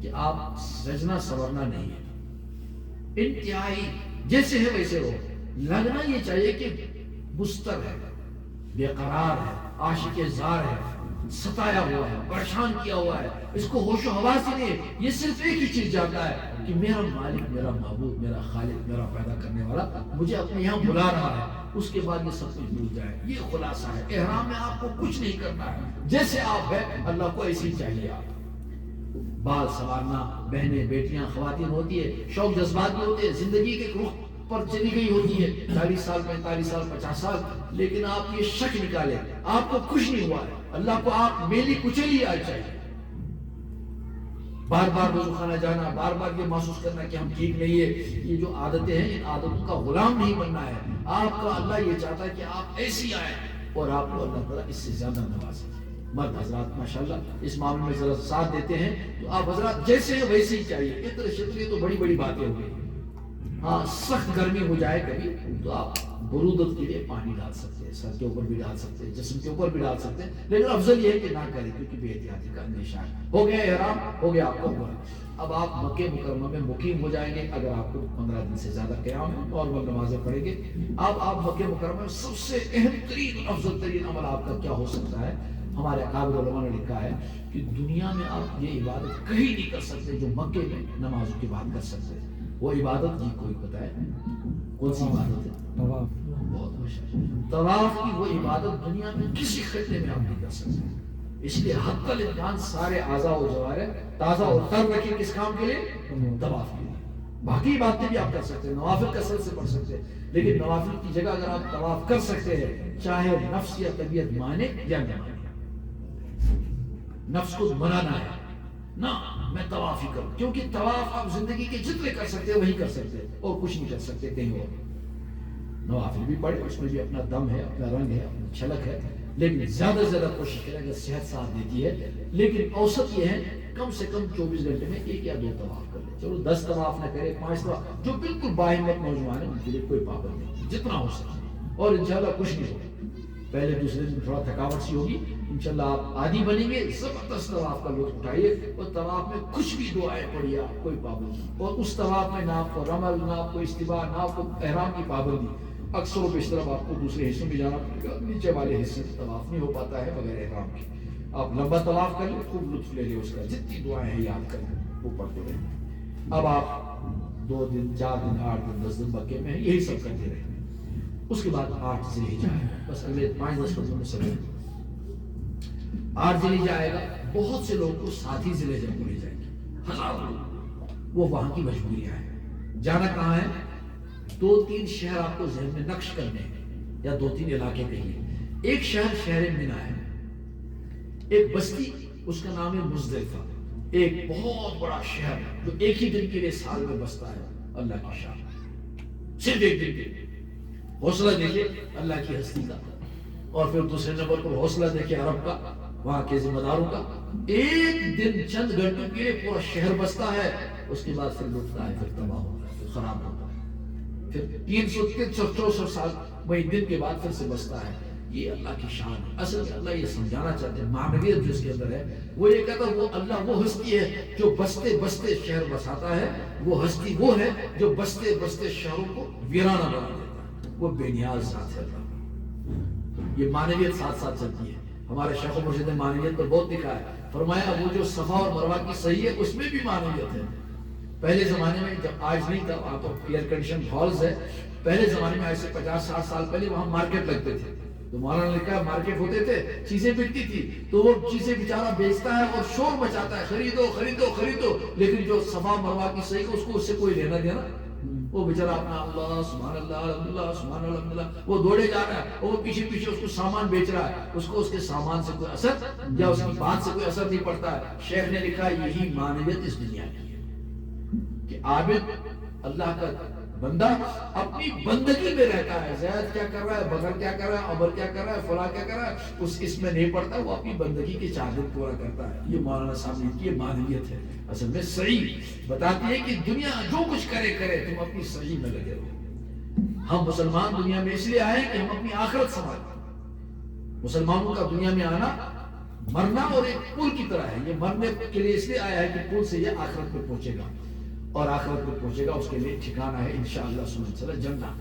کہ آپ سجنا سورنا نہیں ہے، انتہائی جیسے ہے ویسے ہو، لگنا یہ چاہیے کہ مستر ہے، بے قرار ہے، عاشق زار ہے، ستایا ہوا ہے، پریشان کیا ہوا ہے، اس کو ہوش و حواس ہی نہیں ہے، یہ صرف ایک ہی چیز جانتا ہے کہ میرا مالک، میرا معبود، میرا خالق، میرا پیدا کرنے والا مجھے اپنے یہاں بلا رہا ہے، اس کے بعد یہ سب کچھ بھول جائے۔ یہ خلاصہ ہے، احرام میں آپ کو کچھ نہیں کرنا ہے، جیسے آپ ہیں اللہ کو ایسے ہی چاہیے۔ آپ بال سنوارنا، بہنیں، بیٹیاں، خواتین ہوتی ہے، شوق جذبات بھی ہوتے ہیں، زندگی کے رخ پر چلی گئی ہوتی ہے 40 سال 45 سال 50 سال، لیکن آپ یہ شک نکالے آپ کو کچھ نہیں ہوا ہے، اللہ کو آپ میلی کچلی آج چاہیے۔ بار بار وضو خانہ جانا، بار بار یہ محسوس کرنا کہ ہم ٹھیک نہیں ہے، یہ جو عادتیں ہیں ان عادتوں کا غلام نہیں بننا ہے۔ آپ کا اللہ یہ چاہتا ہے کہ آپ ایسی آئیں اور آپ کو اللہ تعالیٰ اس سے زیادہ نوازے۔ مرد حضرات ماشاءاللہ اس معاملے میں ذرا ساتھ دیتے ہیں، تو آپ حضرات جیسے ہیں ویسے ہی چاہیے۔ عطر شطر تو بڑی بڑی باتیں ہو گئی، ہاں سخت گرمی ہو جائے کبھی تو آپ برودت کے لیے پانی ڈال سکتے ہیں، سر کے اوپر بھی ڈال سکتے ہیں، جسم کے اوپر بھی ڈال سکتے ہیں، لیکن افضل یہ ہے کہ نہ کریں کیونکہ بے احتیاطی کا اندیشہ ہے۔ ہو گیا احرام، ہو گیا آپ کا عمرہ۔ اب آپ مکہ مکرمہ میں مقیم ہو جائیں گے، اگر آپ کو 15 دن سے زیادہ قیام ہے نارمل نمازیں پڑھیں گے۔ اب آپ مکہ مکرمہ میں سب سے اہم ترین افضل ترین عمل آپ کا کیا ہو سکتا ہے؟ ہمارے اکابر علماء نے لکھا ہے کہ دنیا میں آپ یہ عبادت کہیں نہیں کر سکتے جو مکے میں نمازوں کی بات کر سکتے ہیں۔ وہ عبادت جی کوئی بتائے کون سی عبادت ہے؟ طواف۔ بہت مشہور طواف کی وہ عبادت دنیا میں کسی خطے میں آپ نہیں کر سکتے، اس لیے حتی الامکان سارے اعضاء و جوارح تازہ اور تر رکھیں کس کام کے لیے؟ طواف کے لیے۔ باقی باتیں بھی آپ کر سکتے ہیں، نوافل کثرت سے پڑھ سکتے ہیں، لیکن نوافل کی جگہ اگر آپ طواف کر سکتے ہیں چاہے نفس یا طبیعت مانے یا نہ مانے، نفس کو منانا ہے نہ میں طواف ہی کروں، کیونکہ طواف آپ زندگی کے جتنے کر سکتے ہیں وہی کر سکتے ہیں اور کچھ نہیں کر سکتے کہیں اور۔ نوافل بھی پڑھے، اس میں بھی اپنا دم ہے، اپنا رنگ ہے، اپنی چھلک ہے، لیکن زیادہ سے زیادہ کوشش کریں اگر صحت ساتھ دیتی ہے، لیکن اوسط یہ ہے کم سے کم 24 گھنٹے میں 1 یا 2 طواف کر لیں۔ چلو 10 طواف نہ کرے، 5 طواف، جو بالکل باہمت نوجوان ہیں ان کے لیے کوئی پابند نہیں، جتنا ہو سکے، اور انشاءاللہ کچھ نہیں ہوگا۔ پہلے دوسرے دن تھوڑا تھکاوٹ سی ہوگی، انشاءاللہ آپ عادی بنیں گے، زبردست طواف کا لطف اٹھائیے، اور طواف میں کچھ بھی دعائیں پڑھیے، آپ کوئی پابندی نہیں، اور اس طواف میں نہ آپ کو رمل، نہ آپ کو استباح، نہ آپ کو احرام کی پابندی۔ اکثر و بیشتر آپ کو دوسرے حصوں میں جانا پڑے گا، نیچے والے حصے میں طواف نہیں ہو پاتا ہے بغیر احرام کے۔ آپ لمبا طواف کر لیں، خوب لطف لے لیں اس کا، جتنی دعائیں ہیں یاد کر لیں وہ پڑھتے رہیں۔ اب آپ 2 دن 4 دن 8 دن 10 دن مکے میں یہی سب کرتے رہیں، اس کے بعد 8 ذی الحجہ ہے، بس اگلے 5-10 دنوں میں سمجھ 8 ذی الحجہ آئے گا۔ بہت سے لوگوں کو 7 ہی ذی الحجہ کو لے جائیں گے، ہزاروں لوگ، وہ وہاں کی مجبوریاں ہیں۔ جانا کہاں ہے؟ 2-3 شہر آپ کو ذہن میں نقش کرنے ہیں، یا 2-3 علاقے کہیں۔ ایک شہر شہر منی ہے، ایک بستی اس کا نام ہے مزدلفہ، ایک بہت بڑا شہر جو ایک ہی دن کے لیے سال میں بستا ہے، اللہ کی شان، صرف ایک دن کے لیے۔ حوصلہ دیکھیں اللہ کی ہستی کا، اور پھر دوسرے نمبر پر حوصلہ دیکھیں عرب کا، وہاں کے ذمہ داروں کا۔ ایک دن چند گھنٹوں کے لیے پورا شہر بستا ہے، اس کے بعد پھر لٹتا ہے، پھر تباہ ہوتا ہے، پھر خراب ہوتا ہے، پھر 364 سال وہی دن کے بعد پھر سے بستا ہے۔ یہ اللہ کی شان ہے۔ اصل میں اللہ یہ سمجھانا چاہتے ہیں، معنویت جو اس کے اندر ہے وہ یہ کہتا ہے وہ اللہ وہ ہستی ہے جو بستے بستے شہر بساتا ہے، وہ ہستی وہ ہے جو بستے بستے شہروں کو ویرانہ بنا دیتا ہے، وہ بے نیاز ذات ہے اللہ۔ یہ معنویت ساتھ ساتھ چلتی ہے۔ ہمارے شیخ و مرشد نے معنویت پر بہت لکھا ہے، فرمایا وہ جو صفا اور مروہ کی صحیح ہے اس میں بھی معنویت ہے۔ پہلے زمانے میں جب آج نہیں تھا، وہاں تو ایئر کنڈیشن ہالز ہے، پہلے زمانے میں ایسے 50-60 سال پہلے وہاں مارکیٹ لگتے تھے، تو مولانا نے لکھا مارکیٹ ہوتے تھے، چیزیں بکتی تھی، تو وہ چیزیں بیچارہ بیچتا ہے اور شور مچاتا ہے، خریدو خریدو خریدو، لیکن جو صفا مروہ کی صحیح ہے اس کو اس سے کوئی لینا دینا، وہ بیچارہ اپنا اللہ سبحان اللہ الحمدللہ سبحان اللہ الحمدللہ وہ دوڑے جا رہا ہے، اور وہ پیچھے پیچھے اس کو سامان بیچ رہا ہے، اس کو اس کے سامان سے کوئی اثر یا اس کی بات سے کوئی اثر نہیں پڑتا ہے۔ شیخ نے لکھا یہی معنویت اس دنیا کی ہے کہ عابد اللہ کا بندہ اپنی بندگی میں رہتا ہے، زید کیا کر رہا ہے، بکر کیا کر رہا ہے، عمر کیا کر رہا ہے، فلاں کیا کر رہا ہے، اس میں نہیں پڑتا، وہ اپنی بندگی کے چادر پورا کرتا ہے۔ یہ مولانا صاحب کی یہ معنویت ہے، اصل میں صحیح بتاتی ہے کہ دنیا جو کچھ کرے کرے تم اپنی صحیح میں لگے رہو۔ ہم مسلمان دنیا میں اس لیے آئے کہ ہم اپنی آخرت سنبھالیں۔ مسلمانوں کا دنیا میں آنا مرنا اور ایک پل کی طرح ہے. یہ مرنے کے لیے اس لیے آیا ہے کہ پل سے یہ آخرت میں پہنچے گا, اور آخرت میں پہنچے گا اس کے لیے ٹھکانہ ہے انشاءاللہ سبحانہ جنت.